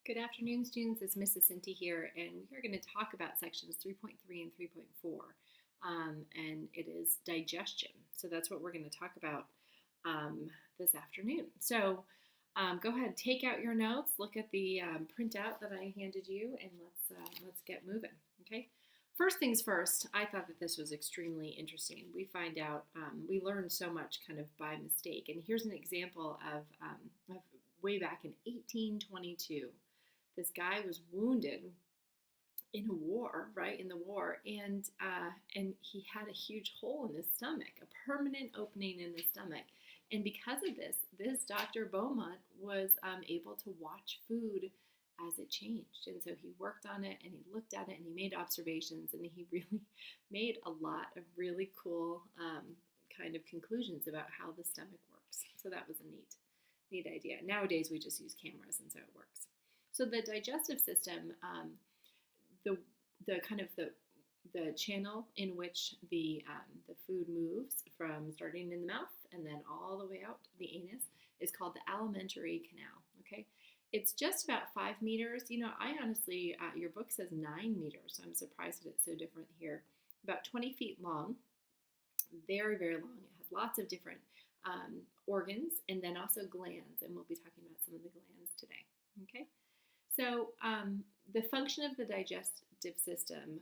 Good afternoon, students. It's Mrs. Cinti here, and we are going to talk about sections 3.3 and 3.4, and it is digestion. So that's what we're going to talk about this afternoon. So go ahead, take out your notes, look at the printout that I handed you, and let's get moving. Okay. First things first, I thought that this was extremely interesting. We find out we learn so much kind of by mistake, and here's an example of way back in 1822. This guy was wounded in a war, right, in the war, and he had a huge hole in his stomach, a permanent opening in his stomach. And because of this Dr. Beaumont was able to watch food as it changed. And so he worked on it and he looked at it and he made observations and he really made a lot of really cool kind of conclusions about how the stomach works. So that was a neat idea. Nowadays we just use cameras and so it works. So the digestive system, the kind of the channel in which the food moves from starting in the mouth and then all the way out the anus is called the alimentary canal. Okay, it's just about 5 meters. You know, I honestly, your book says 9 meters, so I'm surprised that it's so different here. About 20 feet long, very, very long. It has lots of different organs and then also glands, and we'll be talking about some of the glands today. Okay. So the function of the digestive system,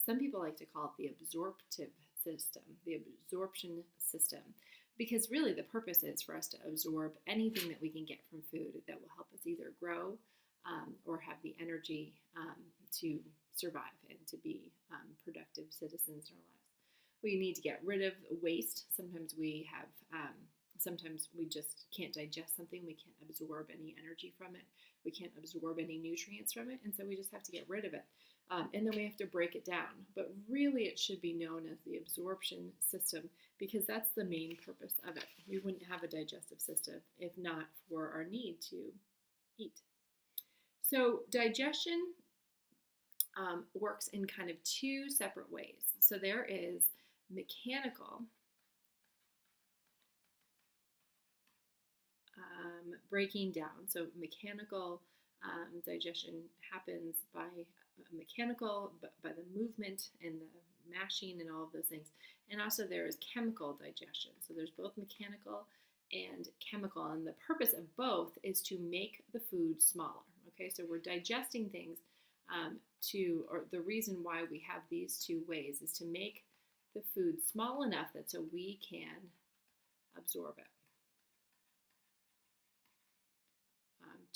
some people like to call it the absorptive system, the absorption system, because really the purpose is for us to absorb anything that we can get from food that will help us either grow or have the energy to survive and to be productive citizens in our lives. We need to get rid of waste. Sometimes we just can't digest something. We can't absorb any energy from it. We can't absorb any nutrients from it. And so we just have to get rid of it. And then we have to break it down. But really it should be known as the absorption system because that's the main purpose of it. We wouldn't have a digestive system if not for our need to eat. So digestion works in kind of 2 separate ways. So there is mechanical breaking down. So mechanical digestion happens by by the movement and the mashing and all of those things. And also there is chemical digestion. So there's both mechanical and chemical. And the purpose of both is to make the food smaller. Okay, so we're digesting things or the reason why we have these 2 ways is to make the food small enough that so we can absorb it.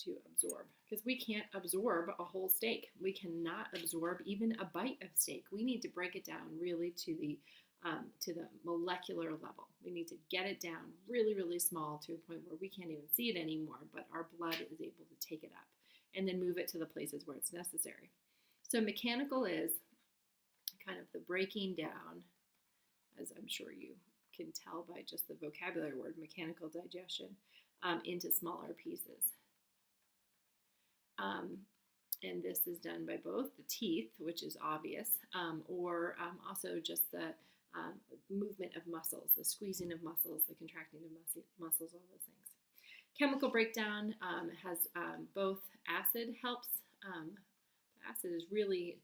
To absorb, because we can't absorb a whole steak. We cannot absorb even a bite of steak. We need to break it down really to the molecular level. We need to get it down really, really small to a point where we can't even see it anymore, but our blood is able to take it up and then move it to the places where it's necessary. So mechanical is kind of the breaking down, as I'm sure you can tell by just the vocabulary word, mechanical digestion, into smaller pieces. And this is done by both the teeth, which is obvious, or also just the movement of muscles, the squeezing of muscles, the contracting of muscles, all those things. Chemical breakdown has both acid helps. Acid is really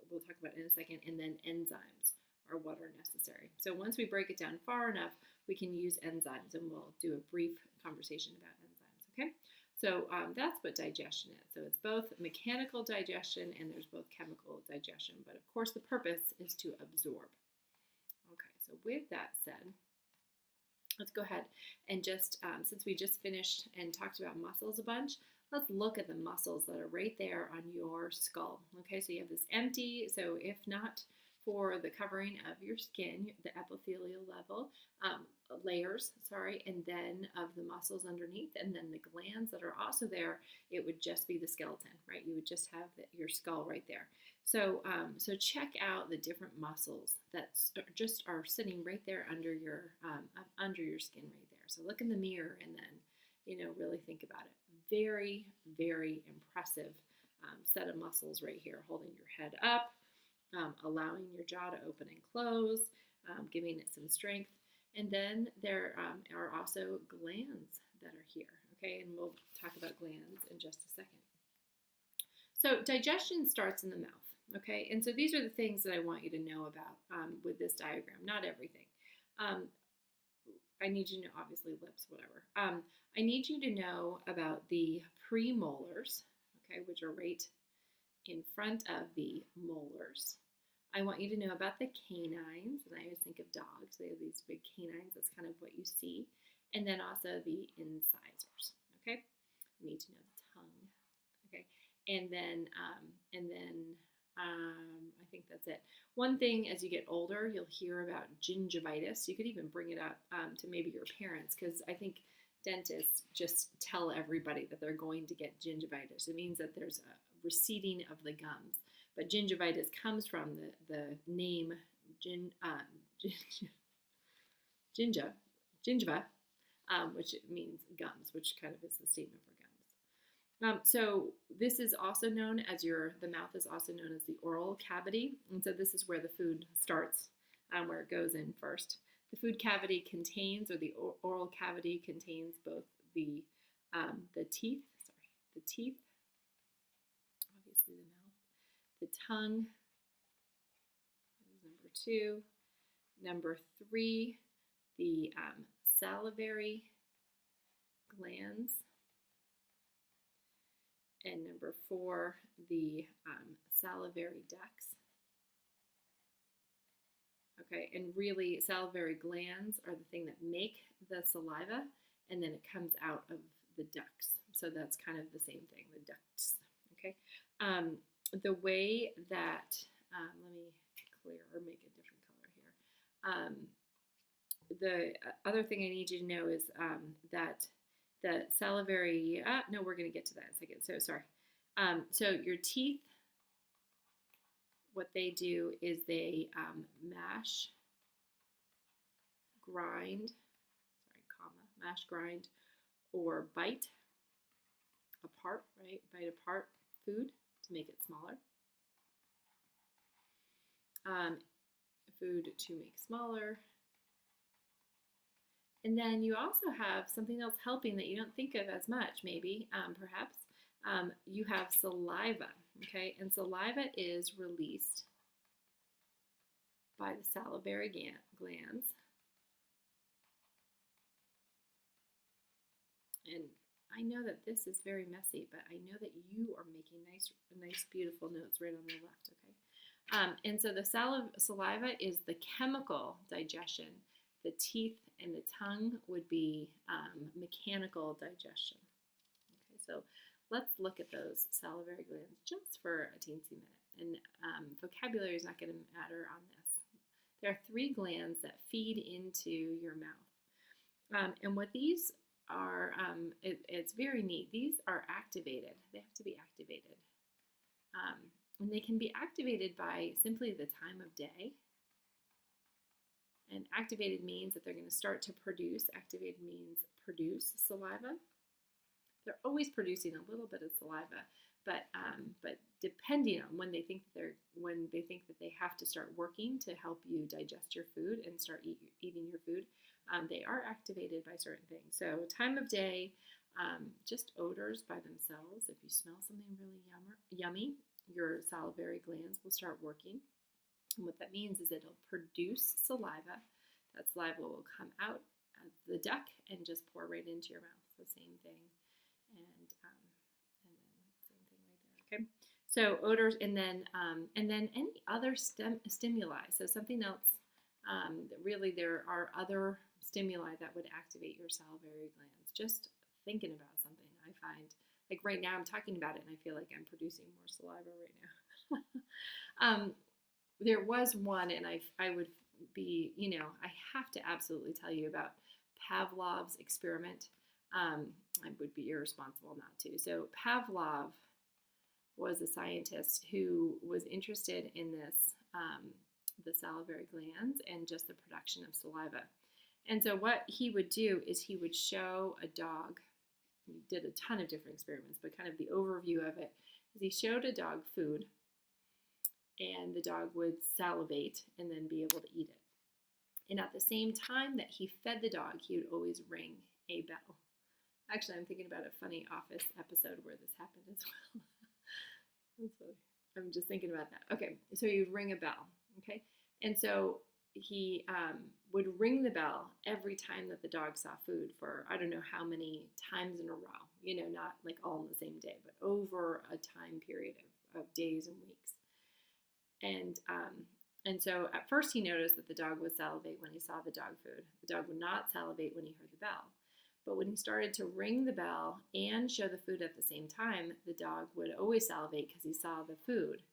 we'll talk about it in a second, and then enzymes are what are necessary. So once we break it down far enough, we can use enzymes, and we'll do a brief conversation about enzymes, okay? So that's what digestion is. So it's both mechanical digestion and there's both chemical digestion. But of course, the purpose is to absorb. Okay, so with that said, let's go ahead and just, since we just finished and talked about muscles a bunch, let's look at the muscles that are right there on your skull. Okay, so you have this empty, so if not for the covering of your skin, the epithelial layers, and then of the muscles underneath, and then the glands that are also there, it would just be the skeleton, right? You would just have your skull right there. So, so check out the different muscles that just are sitting right there under your skin right there. So look in the mirror and then, really think about it. Very, very impressive set of muscles right here, holding your head up, allowing your jaw to open and close, giving it some strength. And then there are also glands that are here, okay? And we'll talk about glands in just a second. So digestion starts in the mouth. Okay, and so these are the things that I want you to know about with this diagram. Not everything. Um, I need you to know, obviously, lips, whatever. I need you to know about the premolars, okay, which are right in front of the molars. I want you to know about the canines, and I always think of dogs. They have these big canines. That's kind of what you see. And then also the incisors, okay? You need to know the tongue, okay? And then I think that's it. One thing, as you get older, you'll hear about gingivitis. You could even bring it up to maybe your parents, because I think dentists just tell everybody that they're going to get gingivitis. It means that there's a receding of the gums. But gingivitis comes from the name gingiva, which means gums, which kind of is the statement for gums. So this is also known as the mouth is also known as the oral cavity. And so this is where the food starts, where it goes in first. The food cavity contains, or the oral cavity contains both the teeth, obviously the mouth, the tongue, number 2. Number 3, the salivary glands. And number 4, the salivary ducts. Okay, and really salivary glands are the thing that make the saliva, and then it comes out of the ducts. So that's kind of the same thing, the ducts. Okay, the way that, let me clear or make a different color here. The other thing I need you to know is that the salivary, no, we're going to get to that in a second. So sorry. So your teeth, what they do is they mash, grind, or bite apart, right? Bite apart food to make it smaller. Food to make smaller. And then you also have something else helping that you don't think of as much, maybe, perhaps. You have saliva, okay? And saliva is released by the salivary glands. And I know that this is very messy, but I know that you are making nice, beautiful notes right on the left, okay? And so the saliva is the chemical digestion. The teeth and the tongue would be mechanical digestion. Okay, so let's look at those salivary glands just for a teensy minute. And vocabulary is not going to matter on this. There are 3 glands that feed into your mouth. And what these are, it's very neat. These are activated. They have to be activated. And they can be activated by simply the time of day. And activated means that they're going to start to produce. Activated means produce saliva. They're always producing a little bit of saliva, but depending on when they think that they have to start working to help you digest your food and start eating your food, they are activated by certain things. So time of day, just odors by themselves. If you smell something really yummy, your salivary glands will start working. And what that means is it'll produce saliva. That saliva will come out of the duct and just pour right into your mouth. The same thing. And then same thing right there. Okay. So odors, and then any other stimuli. So something else. Really, there are other stimuli that would activate your salivary glands. Just thinking about something, I find, like right now I'm talking about it and I feel like I'm producing more saliva right now. There was one, and I would be, I have to absolutely tell you about Pavlov's experiment. I would be irresponsible not to. So Pavlov was a scientist who was interested in this, the salivary glands and just the production of saliva. And so what he would do is he would show a dog. He did a ton of different experiments, but kind of the overview of it is he showed a dog food, and the dog would salivate and then be able to eat it. And at the same time that he fed the dog, he would always ring a bell. Actually, I'm thinking about a funny Office episode where this happened as well. I'm just thinking about that. Okay, so he would ring a bell. Okay, and so he would ring the bell every time that the dog saw food for I don't know how many times in a row. You know, not like all in the same day, but over a time period of days and weeks. And so at first he noticed that the dog would salivate when he saw the dog food. The dog would not salivate when he heard the bell. But when he started to ring the bell and show the food at the same time, the dog would always salivate because he saw the food.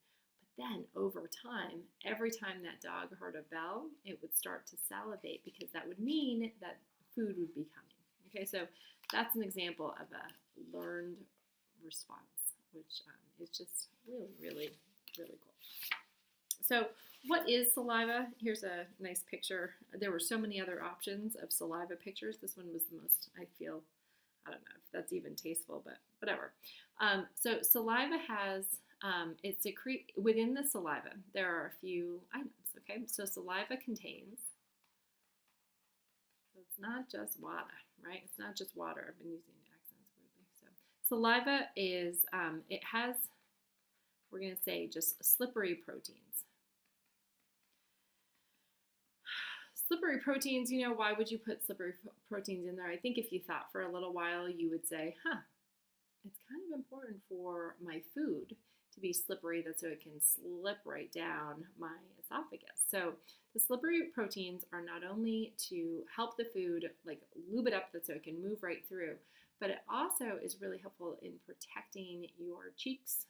But then over time, every time that dog heard a bell, it would start to salivate because that would mean that food would be coming. Okay, so that's an example of a learned response, which is just really, really, really cool. So what is saliva? Here's a nice picture. There were so many other options of saliva pictures. This one was the most, I feel, I don't know if that's even tasteful, but whatever. So saliva has, it secrete, within the saliva, there are a few items, okay? So saliva contains, so it's not just water, right? It's not just water. I've been using accents weirdly. So saliva is, it has, we're going to say just slippery proteins. Slippery proteins, you know, why would you put slippery proteins in there? I think if you thought for a little while, you would say, it's kind of important for my food to be slippery so it can slip right down my esophagus. So the slippery proteins are not only to help the food, like lube it up so it can move right through, but it also is really helpful in protecting your cheeks,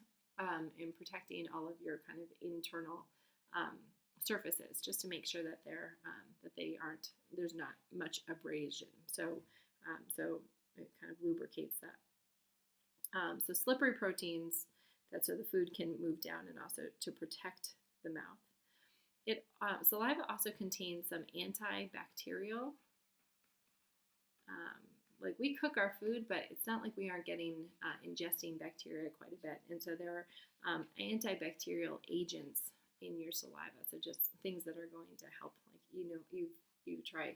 in protecting all of your kind of internal surfaces, just to make sure that there's not much abrasion. So it kind of lubricates that. So slippery proteins, that's so the food can move down and also to protect the mouth. Saliva also contains some antibacterial. Like we cook our food, but it's not like we aren't ingesting bacteria quite a bit. And so there are antibacterial agents in your saliva, so just things that are going to help, like you try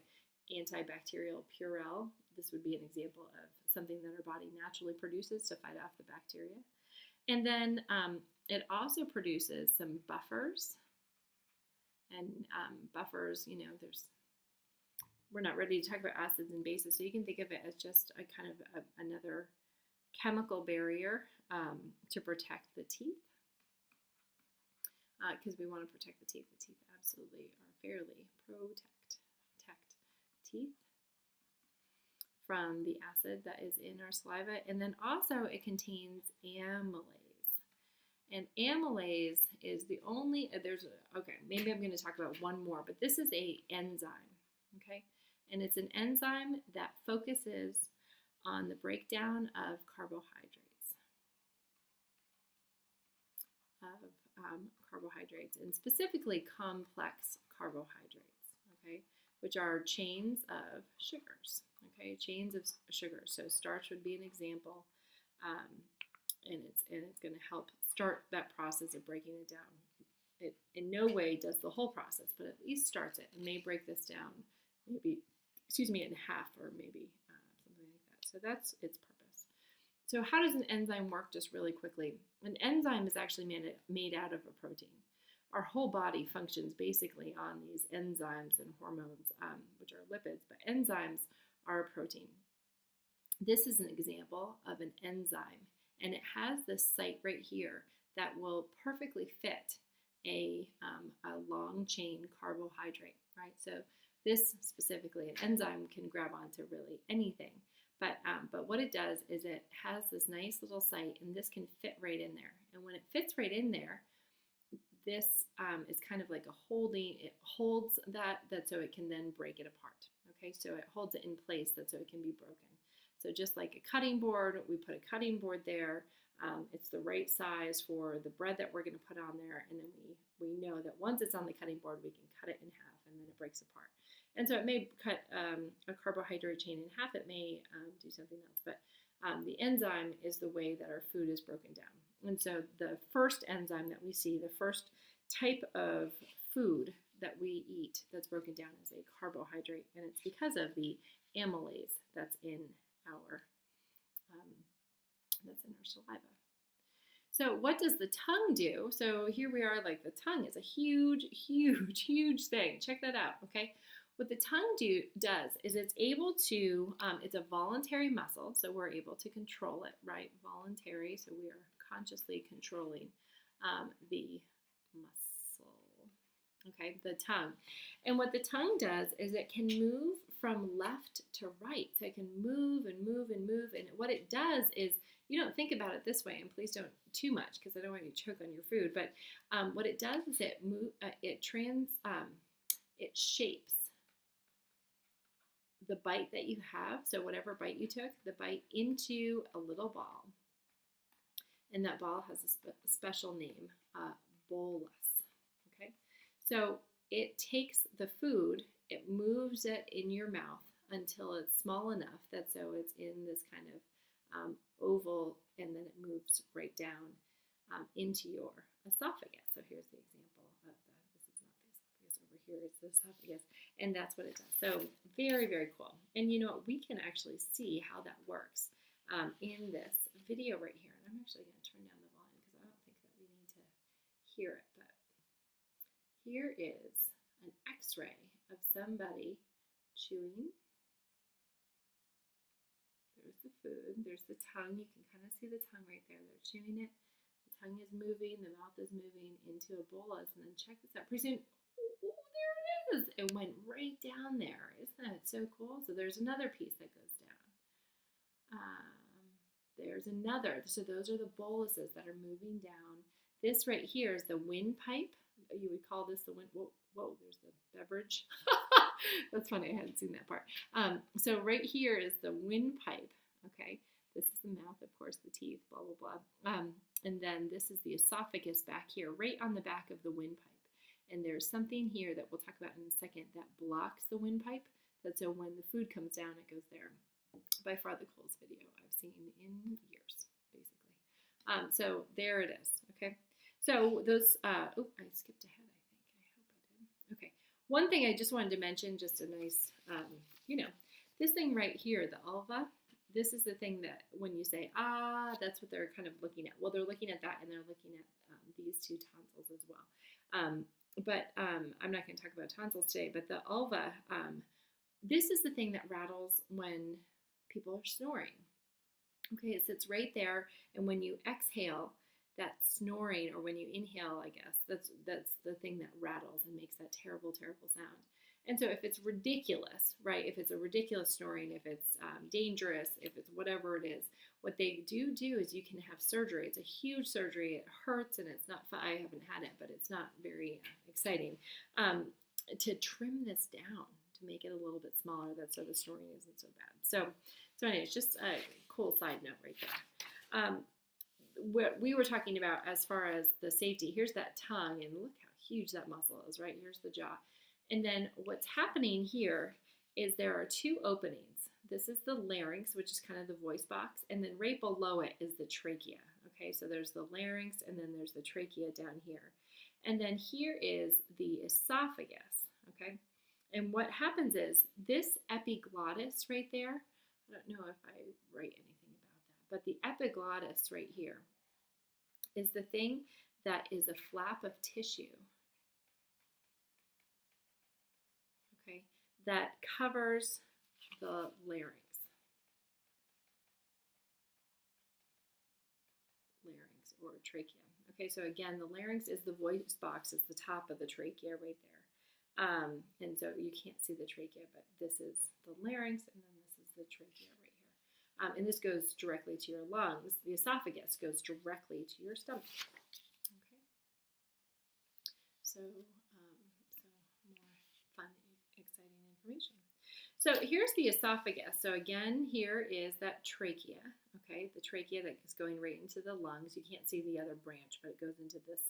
antibacterial Purell. This would be an example of something that our body naturally produces to fight off the bacteria. And then it also produces some buffers, and buffers, we're not ready to talk about acids and bases, so you can think of it as just a kind of another chemical barrier to protect the teeth. Because we want to protect the teeth. The teeth absolutely are fairly protect teeth from the acid that is in our saliva. And then also it contains amylase. And amylase is the only, maybe I'm going to talk about one more, but this is a enzyme, okay? And it's an enzyme that focuses on the breakdown of carbohydrates. Carbohydrates, and specifically complex carbohydrates, okay, which are chains of sugars, okay, chains of sugars. So starch would be an example, and it's going to help start that process of breaking it down. It in no way does the whole process, but at least starts it and may break this down, maybe, in half or maybe something like that. So that's its purpose. So how does an enzyme work, just really quickly? An enzyme is actually made out of a protein. Our whole body functions basically on these enzymes and hormones, which are lipids, but enzymes are a protein. This is an example of an enzyme, and it has this site right here that will perfectly fit a long chain carbohydrate, right? So this specifically, an enzyme can grab onto really anything. But what it does is it has this nice little site, and this can fit right in there. And when it fits right in there, this is kind of like a holding. It holds that so it can then break it apart. Okay, so it holds it in place so it can be broken. So just like a cutting board, we put a cutting board there. It's the right size for the bread that we're going to put on there, and then we know that once it's on the cutting board, we can cut it in half, and then it breaks apart. And so it may cut a carbohydrate chain in half. It may do something else, but the enzyme is the way that our food is broken down. And so the first enzyme that we see, the first type of food that we eat that's broken down is a carbohydrate, and it's because of the amylase that's in our saliva. So what does the tongue do? So here we are, like the tongue is a huge, huge, huge thing. Check that out, okay? What the tongue does is it's able to, it's a voluntary muscle, so we're able to control it, right? Voluntary, so we are consciously controlling the muscle, okay, the tongue. And what the tongue does is it can move from left to right. So it can move and move and move. And what it does is, you don't think about it this way, and please don't too much because I don't want you to choke on your food. But what it does is it shapes the bite that you have. So whatever bite you took, the bite into a little ball, and that ball has a special name, bolus. Okay, so it takes the food, it moves it in your mouth until it's small enough that so it's in this kind of oval, and then it moves right down into your esophagus. So here's the example of that. This is not the esophagus over here, it's the esophagus, and that's what it does. So very, very cool. And you know what, we can actually see how that works in this video right here. And I'm actually going to turn down the volume because I don't think that we need to hear it, but here is an x-ray of somebody chewing. There's the food, there's the tongue. You can kind of see the tongue right there. They're chewing it. The tongue is moving, the mouth is moving into a bolus. And then check this out. Pretty soon, oh, there it is. It went right down there. Isn't that so cool? So there's another piece that goes down. There's another. So those are the boluses that are moving down. This right here is the windpipe. You would call this the wind. Whoa, there's the beverage. That's funny. I hadn't seen that part. So right here is the windpipe. Okay, this is the mouth, of course, the teeth, blah, blah, blah. And then this is the esophagus back here, right on the back of the windpipe. And there's something here that we'll talk about in a second that blocks the windpipe. That's so when the food comes down, it goes there. By far the coolest video I've seen in years, basically. So there it is, okay? So those, oh, I skipped ahead, I think. I hope I did. Okay. One thing I just wanted to mention, just a nice, this thing right here, the ulva, this is the thing that when you say, that's what they're kind of looking at. Well, they're looking at that, and they're looking at these two tonsils as well. But I'm not going to talk about tonsils today, but the ulva, this is the thing that rattles when people are snoring. Okay, it sits right there, and when you exhale, that snoring, or when you inhale, I guess, that's the thing that rattles and makes that terrible, terrible sound. And so if it's ridiculous, right, if it's a ridiculous snoring, if it's dangerous, if it's whatever it is, what they do is you can have surgery. It's a huge surgery. It hurts, and it's not fun. I haven't had it, but it's not very exciting, to trim this down, to make it a little bit smaller, so the snoring isn't so bad. So anyway, it's just a cool side note right there. What we were talking about as far as the safety, here's that tongue, and look how huge that muscle is, right? Here's the jaw. And then what's happening here is there are two openings. This is the larynx, which is kind of the voice box, and then right below it is the trachea. Okay, so there's the larynx, and then there's the trachea down here. And then here is the esophagus, okay? And what happens is this epiglottis right there, I don't know if I write anything about that, but the epiglottis right here is the thing that is a flap of tissue, okay, that covers the larynx. Larynx or trachea. Okay, so again, the larynx is the voice box, is the top of the trachea right there. And so you can't see the trachea, but this is the larynx, and then this is the trachea right here. And this goes directly to your lungs. The esophagus goes directly to your stomach. Okay. So more fun, exciting information. So here's the esophagus. So again, here is that trachea. Okay, the trachea that is going right into the lungs. You can't see the other branch, but it goes into this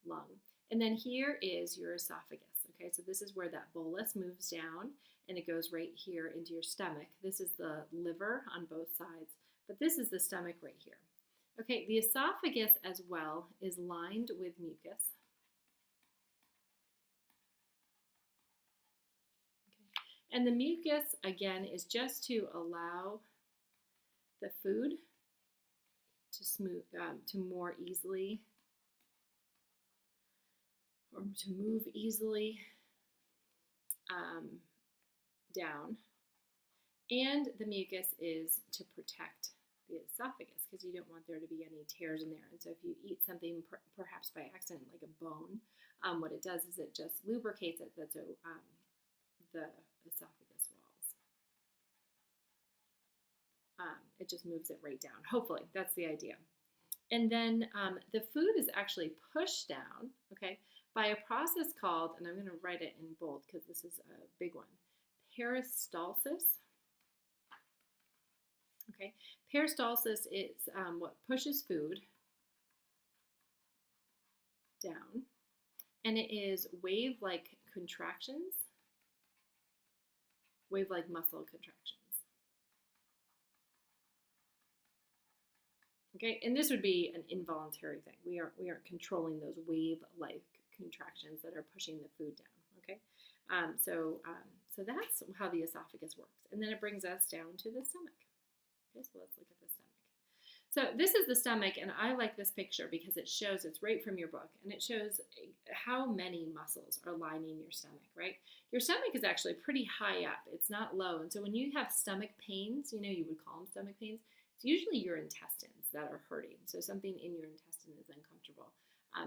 lung. And then here is your esophagus. Okay, so this is where that bolus moves down, and it goes right here into your stomach. This is the liver on both sides, but this is the stomach right here. Okay, the esophagus as well is lined with mucus. Okay. And the mucus, again, is just to allow the food to smooth, to more easily, or to move easily down. And the mucus is to protect the esophagus because you don't want there to be any tears in there. And so if you eat something perhaps by accident, like a bone, what it does is it just lubricates it, so the esophagus walls. It just moves it right down. Hopefully, that's the idea. And then the food is actually pushed down, okay, by a process called, and I'm going to write it in bold because this is a big one, peristalsis. Okay, peristalsis is what pushes food down, and it is wave-like contractions, wave-like muscle contractions. Okay, and this would be an involuntary thing. We aren't controlling those wave-like contractions that are pushing the food down. Okay, so that's how the esophagus works, and then it brings us down to the stomach. Okay, so let's look at the stomach. So this is the stomach, and I like this picture because it shows, it's right from your book, and it shows how many muscles are lining your stomach, right? Your stomach is actually pretty high up. It's not low, and so when you have stomach pains, you would call them stomach pains, it's usually your intestines that are hurting. So something in your intestine is uncomfortable.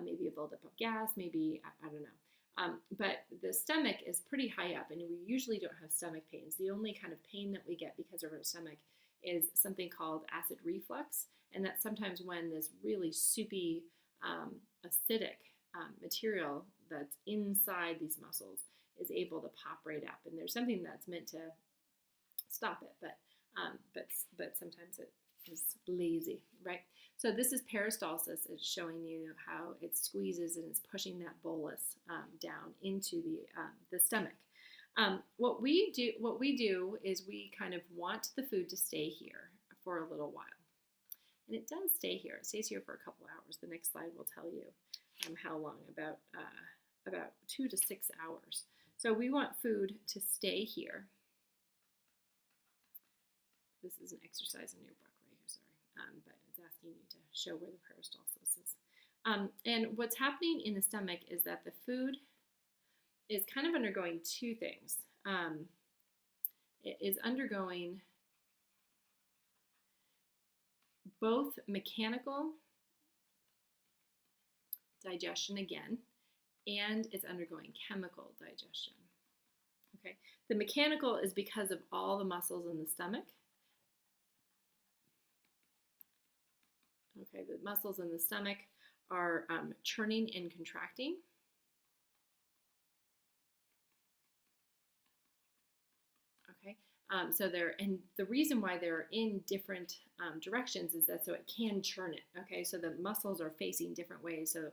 Maybe a buildup of gas, maybe, I don't know. But the stomach is pretty high up, and we usually don't have stomach pains. The only kind of pain that we get because of our stomach is something called acid reflux, and that's sometimes when this really soupy, acidic material that's inside these muscles is able to pop right up, and there's something that's meant to stop it, but sometimes it is lazy, right? So this is peristalsis. It's showing you how it squeezes and it's pushing that bolus down into the stomach. What we do is we kind of want the food to stay here for a little while. And it does stay here. It stays here for a couple hours. The next slide will tell you how long, about 2 to 6 hours. So we want food to stay here. This is an exercise in your book right here, sorry. But it's asking you to show where the peristalsis is. And what's happening in the stomach is that the food is kind of undergoing two things. It is undergoing both mechanical digestion again, and it's undergoing chemical digestion. Okay, the mechanical is because of all the muscles in the stomach. Okay, the muscles in the stomach are churning and contracting. Okay, so and the reason why they're in different directions is that so it can churn it. Okay, so the muscles are facing different ways. So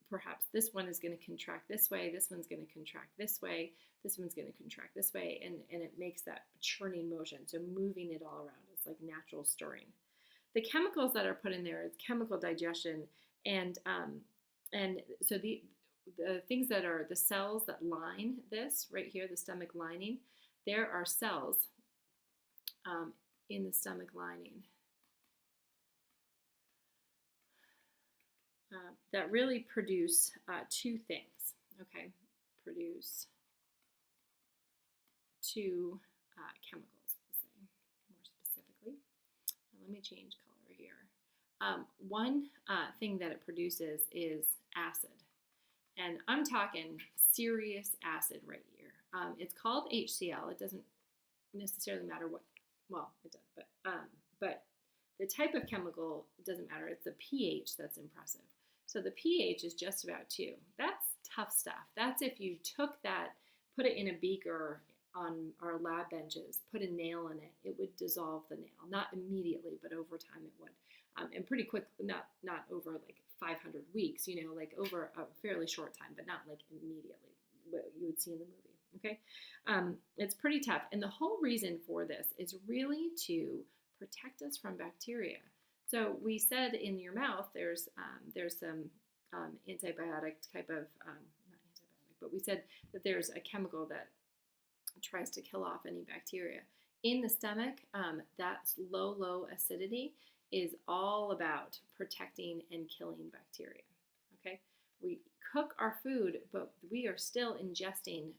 perhaps this one is going to contract this way, this one's going to contract this way, this one's going to contract this way, and it makes that churning motion. So moving it all around. It's like natural stirring. The chemicals that are put in there is chemical digestion, and so the things that are the cells that line this right here, the stomach lining, there are cells in the stomach lining that really produce two things. Okay, produce two chemicals, let's say more specifically. And let me change color here. One thing that it produces is acid. And I'm talking serious acid right here. It's called HCl. It doesn't necessarily matter what, well, it does, but the type of chemical, it doesn't matter. It's the pH that's impressive. So the pH is just about 2. That's tough stuff. That's if you took that, put it in a beaker on our lab benches, put a nail in it, it would dissolve the nail. Not immediately, but over time it would. And pretty quick, not over like 500 weeks, like over a fairly short time, but not like immediately, what you would see in the movie, okay? It's pretty tough. And the whole reason for this is really to protect us from bacteria. So we said in your mouth, there's some antibiotic type of, not antibiotic, but we said that there's a chemical that tries to kill off any bacteria. In the stomach, that's low acidity is all about protecting and killing bacteria. Okay, we cook our food, but we are still ingesting,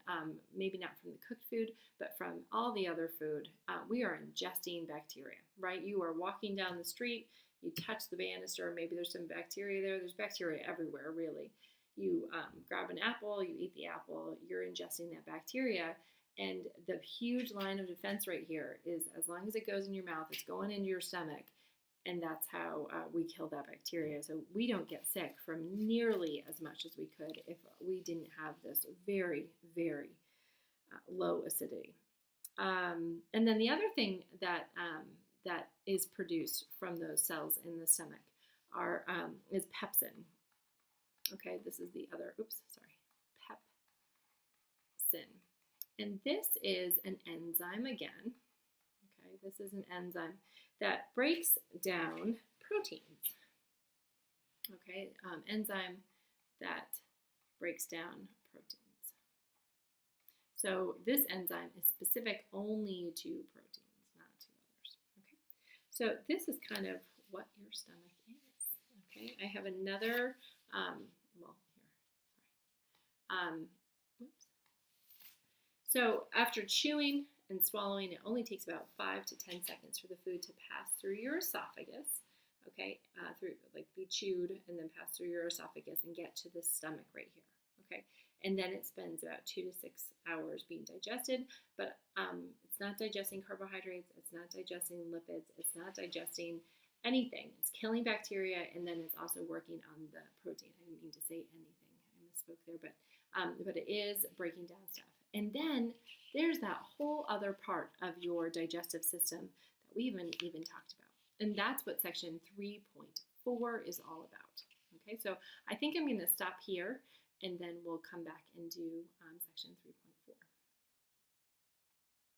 maybe not from the cooked food, but from all the other food. We are ingesting bacteria, right? You are walking down the street, you touch the banister, maybe there's some bacteria there. There's bacteria everywhere, really. You grab an apple, you eat the apple, you're ingesting that bacteria. And the huge line of defense right here is as long as it goes in your mouth, it's going into your stomach, and that's how we kill that bacteria. So we don't get sick from nearly as much as we could if we didn't have this very, very low acidity. And then the other thing that that is produced from those cells in the stomach is pepsin. Okay, this is the other, pepsin. And this is an enzyme again. Okay, this is an enzyme that breaks down proteins. Okay, enzyme that breaks down proteins. So this enzyme is specific only to proteins, not to others. Okay, so this is kind of what your stomach is. Okay, I have another, So after chewing and swallowing, it only takes about 5 to 10 seconds for the food to pass through your esophagus. Okay, be chewed and then pass through your esophagus and get to the stomach right here. Okay, and then it spends about 2 to 6 hours being digested, but it's not digesting carbohydrates, it's not digesting lipids, it's not digesting anything. It's killing bacteria, and then it's also working on the protein. I didn't mean to say anything. I misspoke there, but it is breaking down stuff. And then there's that whole other part of your digestive system that we even talked about. And that's what section 3.4 is all about. Okay, so I think I'm going to stop here, and then we'll come back and do section 3.4.